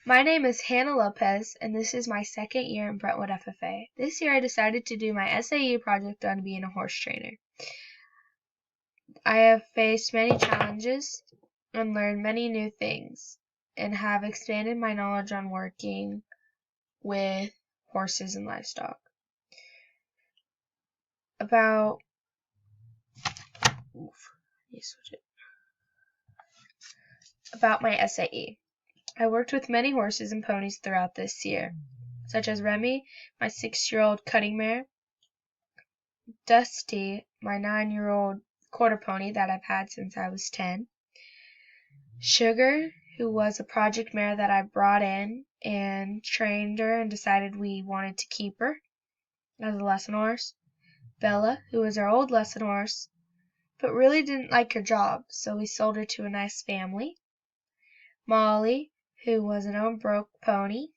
My name is Hannah Lopez, and this is my second year in Brentwood FFA. This year I decided to do my SAE project on being a horse trainer. I have faced many challenges and learned many new things, and have expanded my knowledge on working with horses and livestock. About my SAE. I worked with many horses and ponies throughout this year, such as Remy, my 6-year-old cutting mare, Dusty, my 9-year-old quarter pony that I've had since I was 10, Sugar, who was a project mare that I brought in and trained her and decided we wanted to keep her as a lesson horse, Bella, who was our old lesson horse, but really didn't like her job, so we sold her to a nice family, Molly, who was an own broke pony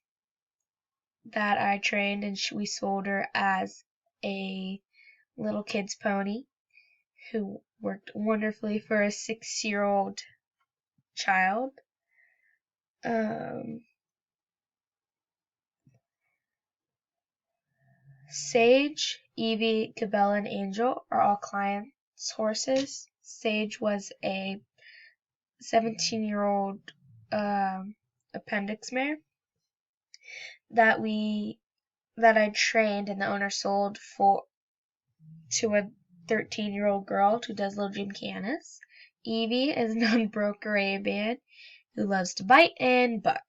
that I trained, and we sold her as a little kid's pony who worked wonderfully for a 6-year-old child. Sage, Evie, Cabela, and Angel are all clients' horses. Sage was a 17-year-old appendix mare that I trained and the owner sold to a 13-year-old girl who does little gymcanas. Evie is an unbroke Arabian who loves to bite and buck.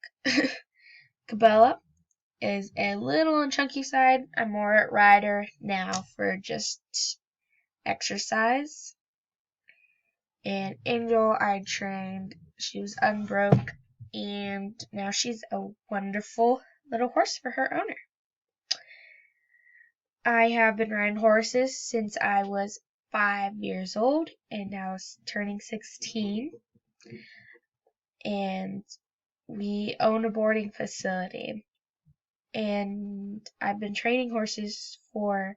Cabela is a little on chunky side. I'm more at rider now for just exercise. And Angel I trained. She was unbroke, and now she's a wonderful little horse for her owner. I have been riding horses since I was 5 years old, and now turning 16. And we own a boarding facility. And I've been training horses for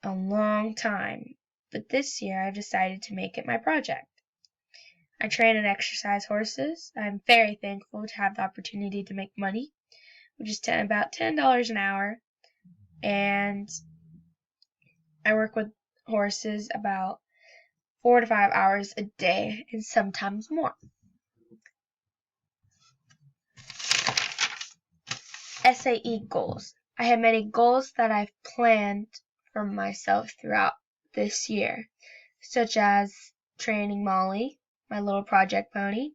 a long time, but this year I've decided to make it my project. I train and exercise horses. I'm very thankful to have the opportunity to make money, which is about $10 an hour, and I work with horses about 4 to 5 hours a day, and sometimes more. SAE goals. I have many goals that I've planned for myself throughout this year, such as training Molly, my little project pony,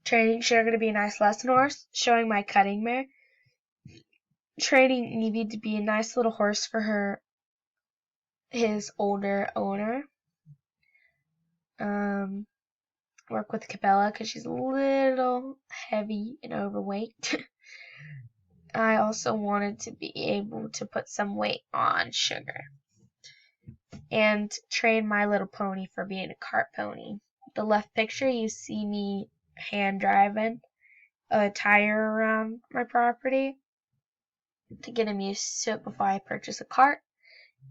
training Sugar to be a nice lesson horse, showing my cutting mare, training Evie to be a nice little horse for his older owner, work with Cabela because she's a little heavy and overweight. I also wanted to be able to put some weight on Sugar, and train my little pony for being a cart pony. The left picture, you see me hand driving a tire around my property to get him used to it before I purchase a cart.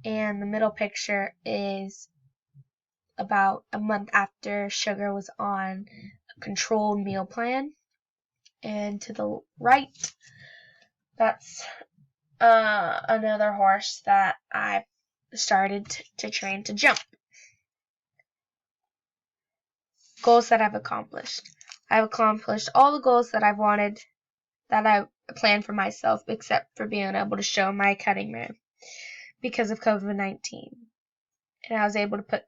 And the middle picture is about a month after Sugar was on a controlled meal plan. And to the right, that's another horse that I've started to train to jump. Goals that I've accomplished. I've accomplished all the goals that I've wanted, that I planned for myself, except for being able to show my cutting mare because of COVID-19. And I was able to put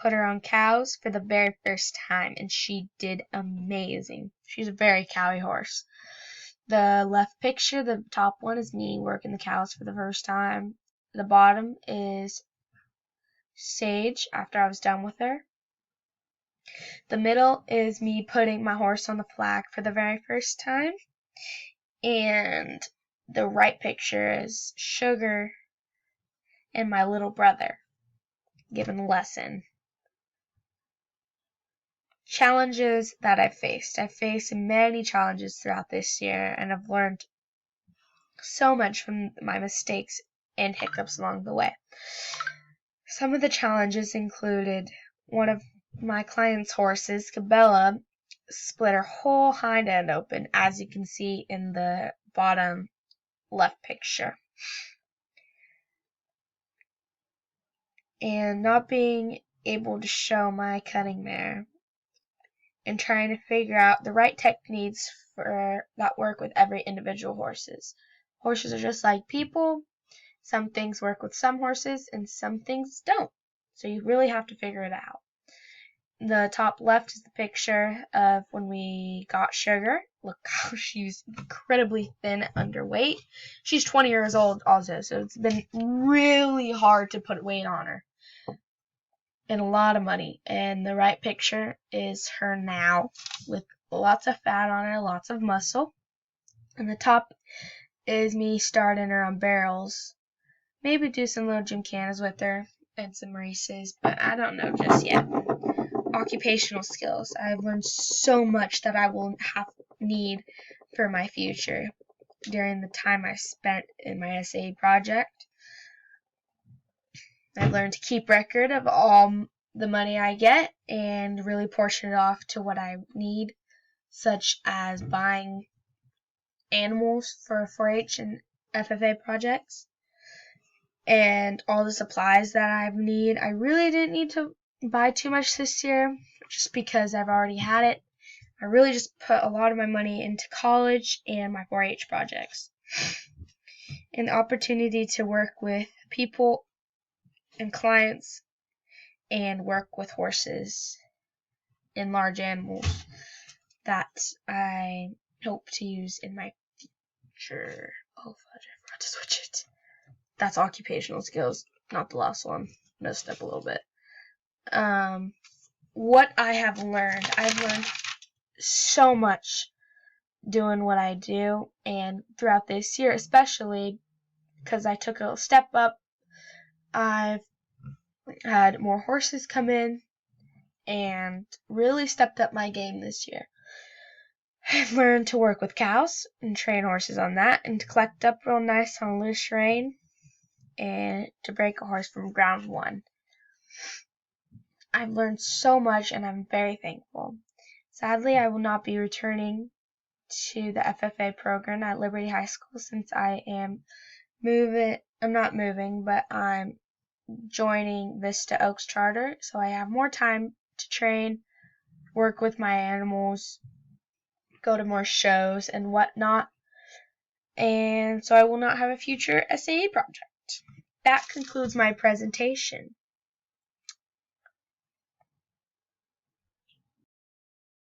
her on cows for the very first time, and she did amazing. She's a very cowy horse. The left picture, the top one, is me working the cows for the first time. The bottom is Sage after I was done with her. The middle is me putting my horse on the flag for the very first time. And the right picture is Sugar and my little brother giving a lesson. Challenges that I've faced. I've faced many challenges throughout this year, and I've learned so much from my mistakes and hiccups along the way. Some of the challenges included one of my client's horses, Cabela, split her whole hind end open, as you can see in the bottom left picture. And not being able to show my cutting mare and trying to figure out the right techniques for that work with every individual horses. Horses are just like people. Some things work with some horses and some things don't. So you really have to figure it out. The top left is the picture of when we got Sugar. Look how she's incredibly thin, underweight. She's 20 years old also, so it's been really hard to put weight on her. And a lot of money. And the right picture is her now with lots of fat on her, lots of muscle. And the top is me starting her on barrels. Maybe do some little gymkhanas with her and some races, but I don't know just yet. Occupational skills. I've learned so much that I will need for my future during the time I spent in my SAE project. I've learned to keep record of all the money I get and really portion it off to what I need, such as buying animals for 4-H and FFA projects and all the supplies that I need. I really didn't need to buy too much this year just because I've already had it. I really just put a lot of my money into college and my 4-H projects. And the opportunity to work with people and clients and work with horses and large animals that I hope to use in my future. Oh fudge, I forgot to switch it. That's occupational skills, not the last one. Messed up a little bit. What I have learned. I've learned so much doing what I do, and throughout this year especially because I took a step up. I've had more horses come in and really stepped up my game this year. I've learned to work with cows and train horses on that, and to collect up real nice on loose rein and to break a horse from ground one. I've learned so much and I'm very thankful. Sadly, I will not be returning to the FFA program at Liberty High School since I am I'm not moving, but I'm joining Vista Oaks Charter, so I have more time to train, work with my animals, go to more shows and whatnot, and so I will not have a future SAE project. That concludes my presentation.